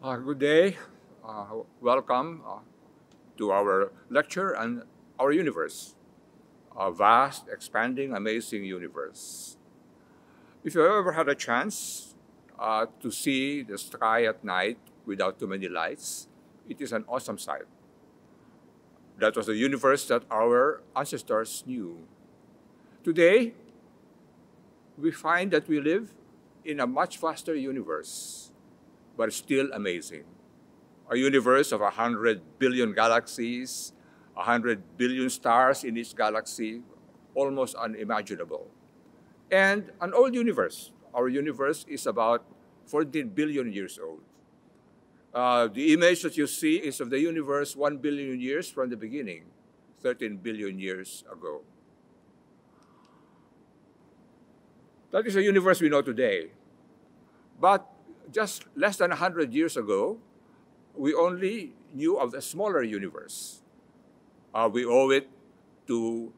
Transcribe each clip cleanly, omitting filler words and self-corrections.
Good day. Welcome to our lecture on our universe, a vast, expanding, amazing universe. If you ever had a chance to see the sky at night without too many lights, it is an awesome sight. That was the universe that our ancestors knew. Today, we find that we live in a much vaster universe, but still amazing. A universe of 100 billion galaxies, 100 billion stars in each galaxy, almost unimaginable. And an old universe. Our universe is about 14 billion years old. The image that you see is of the universe 1 billion years from the beginning, 13 billion years ago. That is the universe we know today. But just less than 100 years ago, we only knew of a smaller universe. We owe it to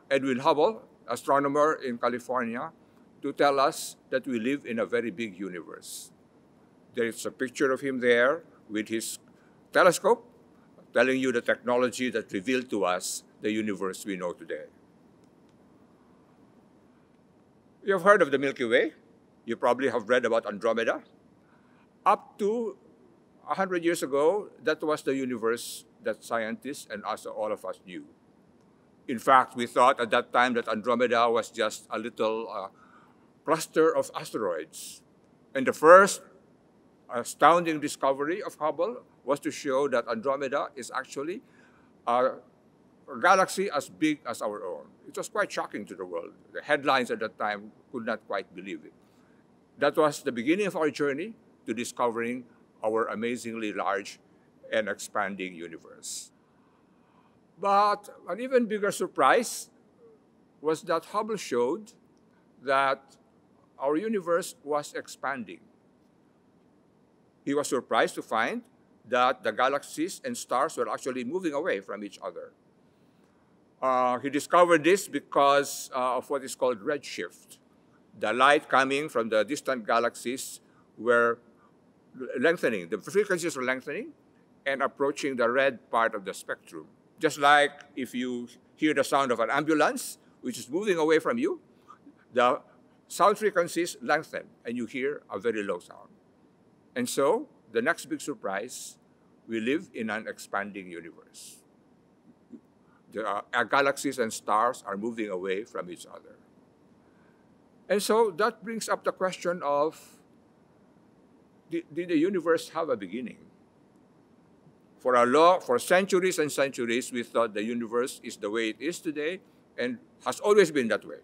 Edwin Hubble, astronomer in California, to tell us that we live in a very big universe. There is a picture of him there with his telescope, telling you the technology that revealed to us the universe we know today. You've heard of the Milky Way. You probably have read about Andromeda. Up to 100 years ago, that was the universe that scientists and us, all of us knew. In fact, we thought at that time that Andromeda was just a little cluster of asteroids. And the first astounding discovery of Hubble was to show that Andromeda is actually a galaxy as big as our own. It was quite shocking to the world. The headlines at that time could not quite believe it. That was the beginning of our journey to discovering our amazingly large and expanding universe. But an even bigger surprise was that Hubble showed that our universe was expanding. He was surprised to find that the galaxies and stars were actually moving away from each other. He discovered this because of what is called redshift. The light coming from the distant galaxies were lengthening. The frequencies were lengthening and approaching the red part of the spectrum. Just like if you hear the sound of an ambulance, which is moving away from you, the sound frequencies lengthen and you hear a very low sound. And so, the next big surprise, we live in an expanding universe. Our galaxies and stars are moving away from each other. And so that brings up the question of, did the universe have a beginning? For centuries and centuries, we thought the universe is the way it is today and has always been that way.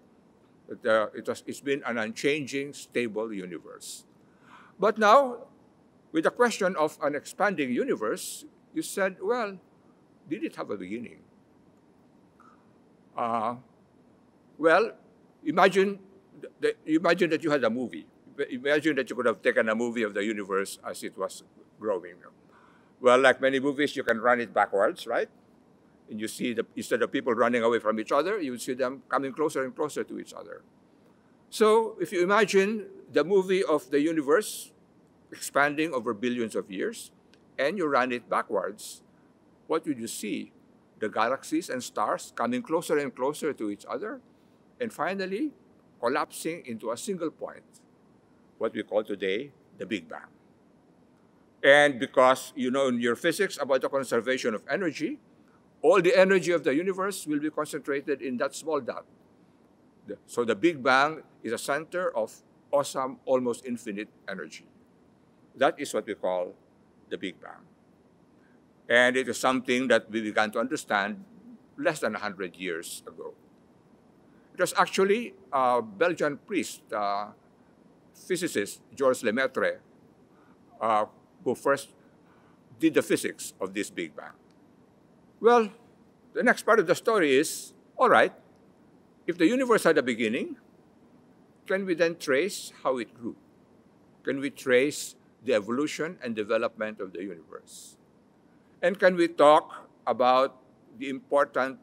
It's been an unchanging, stable universe. But now, with the question of an expanding universe, you said, well, did it have a beginning? Well, imagine that you had a movie. Imagine that you could have taken a movie of the universe as it was growing. Well, like many movies, you can run it backwards, right? And you see, instead of people running away from each other, you see them coming closer and closer to each other. So if you imagine the movie of the universe expanding over billions of years, and you run it backwards, what would you see? The galaxies and stars coming closer and closer to each other, and finally collapsing into a single point, what we call today the Big Bang. And because you know in your physics about the conservation of energy, all the energy of the universe will be concentrated in that small dot. So the Big Bang is a center of awesome, almost infinite energy. That is what we call the Big Bang. And it is something that we began to understand less than 100 years ago. It was actually a Belgian priest, physicist, Georges Lemaitre, who first did the physics of this Big Bang. Well, the next part of the story is, all right, if the universe had a beginning, can we then trace how it grew? Can we trace the evolution and development of the universe? And can we talk about the important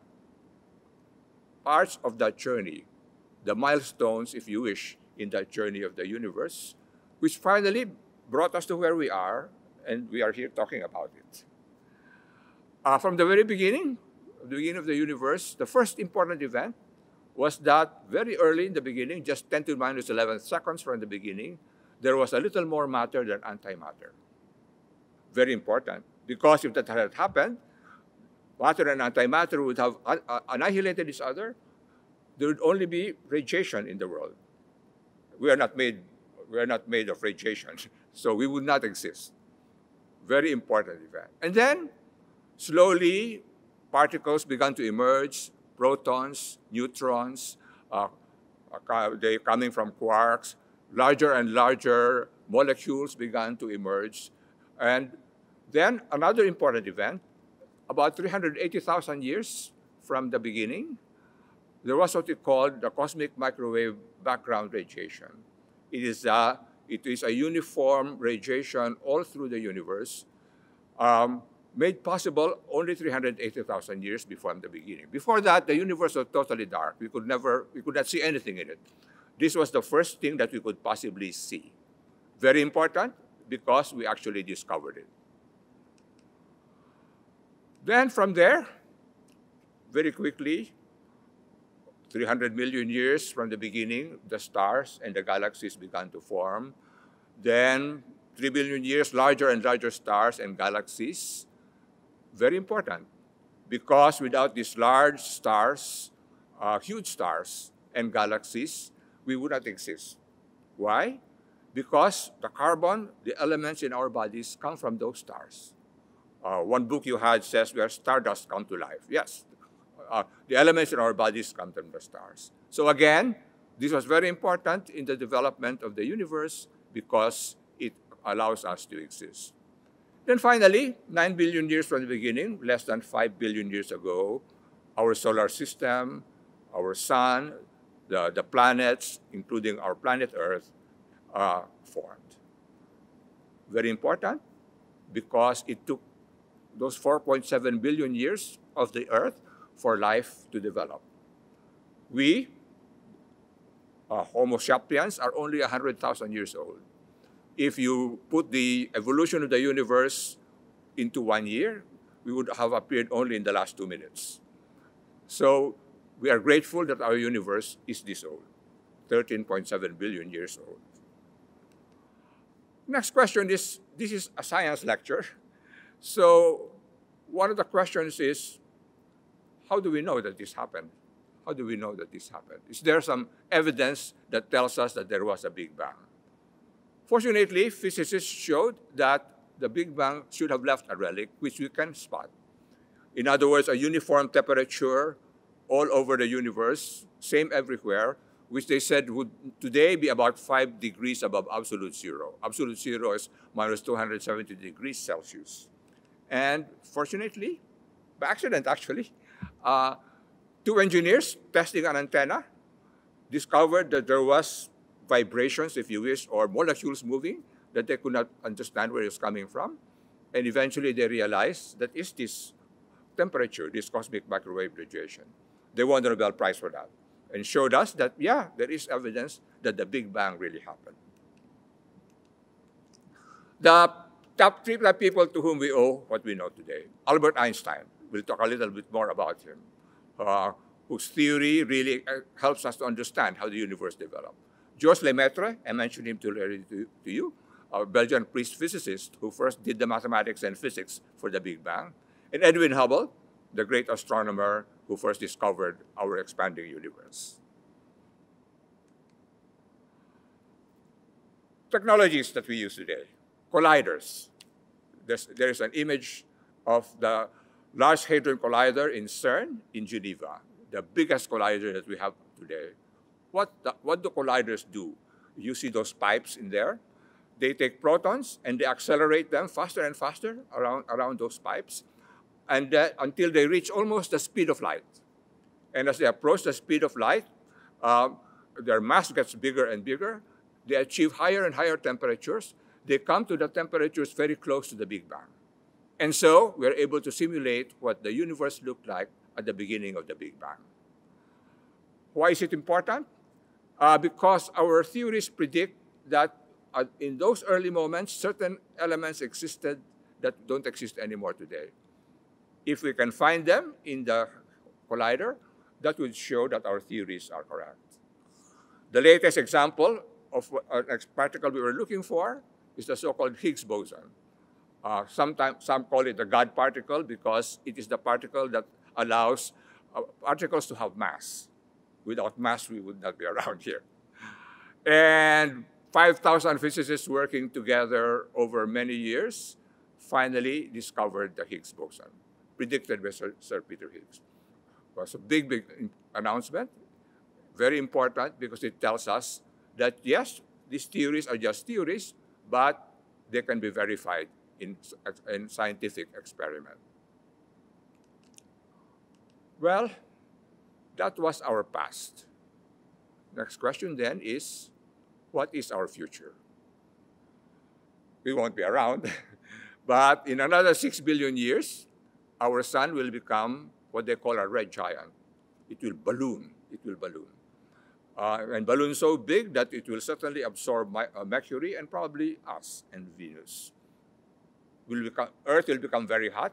parts of that journey, the milestones, if you wish, in that journey of the universe, which finally brought us to where we are and we are here talking about it. From the very beginning, the beginning of the universe, the first important event was that very early in the beginning, just 10 to the minus 11 seconds from the beginning, there was a little more matter than antimatter. Very important, because if that had happened, matter and antimatter would have annihilated each other. There would only be radiation in the world. We are not made of radiation, so we would not exist. Very important event. And then, slowly, particles began to emerge, protons, neutrons, they coming from quarks, larger and larger molecules began to emerge. And then another important event, about 380,000 years from the beginning, there was what we called the cosmic microwave background radiation. It is a uniform radiation all through the universe, made possible only 380,000 years before the beginning. Before that, the universe was totally dark. We could not see anything in it. This was the first thing that we could possibly see. Very important, because we actually discovered it. Then from there, very quickly, 300 million years from the beginning, the stars and the galaxies began to form. Then 3 billion years, larger and larger stars and galaxies. Very important, because without these large stars, huge stars and galaxies, we would not exist. Why? Because the carbon, the elements in our bodies come from those stars. One book you had says where stardust come to life. Yes, the elements in our bodies come from the stars. So again, this was very important in the development of the universe because it allows us to exist. Then finally, 9 billion years from the beginning, less than 5 billion years ago, our solar system, our sun, the planets, including our planet Earth, formed. Very important because it took those 4.7 billion years of the Earth for life to develop. We, Homo sapiens, are only 100,000 years old. If you put the evolution of the universe into 1 year, we would have appeared only in the last 2 minutes. So we are grateful that our universe is this old, 13.7 billion years old. Next question is, this is a science lecture. So one of the questions is, how do we know that this happened? How do we know that this happened? Is there some evidence that tells us that there was a Big Bang? Fortunately, physicists showed that the Big Bang should have left a relic, which we can spot. In other words, a uniform temperature all over the universe, same everywhere, which they said would today be about 5 degrees above absolute zero. Absolute zero is minus 270 degrees Celsius. And fortunately, by accident actually, 2 engineers testing an antenna discovered that there was vibrations, if you wish, or molecules moving that they could not understand where it was coming from. And eventually they realized that is this temperature, this cosmic microwave radiation. They won the Nobel Prize for that and showed us that, yeah, there is evidence that the Big Bang really happened. The top 3 people to whom we owe what we know today. Albert Einstein, we'll talk a little bit more about him, whose theory really helps us to understand how the universe developed. Georges Lemaitre, I mentioned him to you, a Belgian priest physicist who first did the mathematics and physics for the Big Bang. And Edwin Hubble, the great astronomer who first discovered our expanding universe. Technologies that we use today. Colliders. There's an image of the Large Hadron Collider in CERN in Geneva, the biggest collider that we have today. What do colliders do? You see those pipes in there? They take protons and they accelerate them faster and faster around those pipes and until they reach almost the speed of light. And as they approach the speed of light, their mass gets bigger and bigger. They achieve higher and higher temperatures. They come to the temperatures very close to the Big Bang. And so we're able to simulate what the universe looked like at the beginning of the Big Bang. Why is it important? Because our theories predict that in those early moments, certain elements existed that don't exist anymore today. If we can find them in the collider, that would show that our theories are correct. The latest example of a particle we were looking for is the so-called Higgs boson. Sometimes some call it the God particle because it is the particle that allows particles to have mass. Without mass, we would not be around here. And 5,000 physicists working together over many years finally discovered the Higgs boson, predicted by Sir Peter Higgs. It was a big, big announcement, very important because it tells us that, yes, these theories are just theories, but they can be verified in scientific experiment. Well, that was our past. Next question then is, what is our future? We won't be around, but in another 6 billion years, our sun will become what they call a red giant. It will balloon. It will balloon. And balloon so big that it will certainly absorb Mercury and probably us and Venus. Earth will become very hot,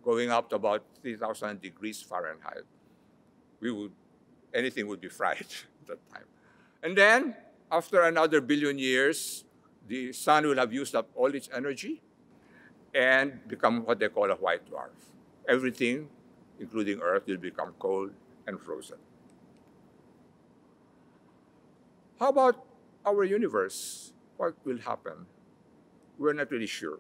going up to about 3,000 degrees Fahrenheit. Anything would be fried at that time. And then, after another billion years, the sun will have used up all its energy and become what they call a white dwarf. Everything, including Earth, will become cold and frozen. How about our universe? What will happen? We're not really sure,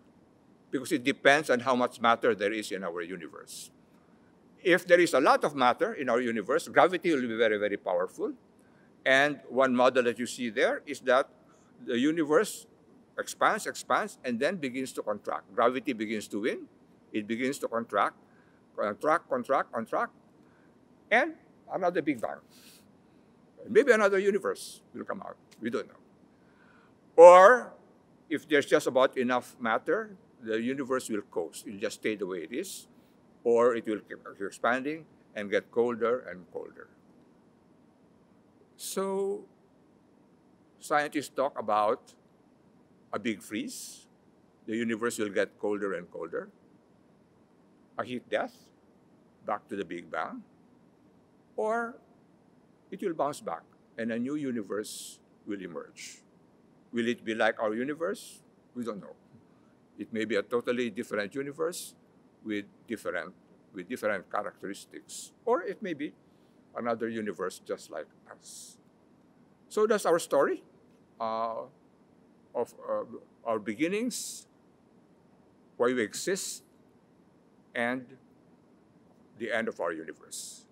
because it depends on how much matter there is in our universe. If there is a lot of matter in our universe, gravity will be very, very powerful. And one model that you see there is that the universe expands, and then begins to contract. Gravity begins to win. It begins to contract, and another Big Bang. Maybe another universe will come out. We don't know. Or if there's just about enough matter, the universe will coast. It will just stay the way it is. Or it will keep expanding and get colder and colder. So scientists talk about a big freeze. The universe will get colder and colder. A heat death, back to the Big Bang. Or it will bounce back and a new universe will emerge. Will it be like our universe? We don't know. It may be a totally different universe with different characteristics. Or it may be another universe just like us. So that's our story of our beginnings, why we exist, and the end of our universe.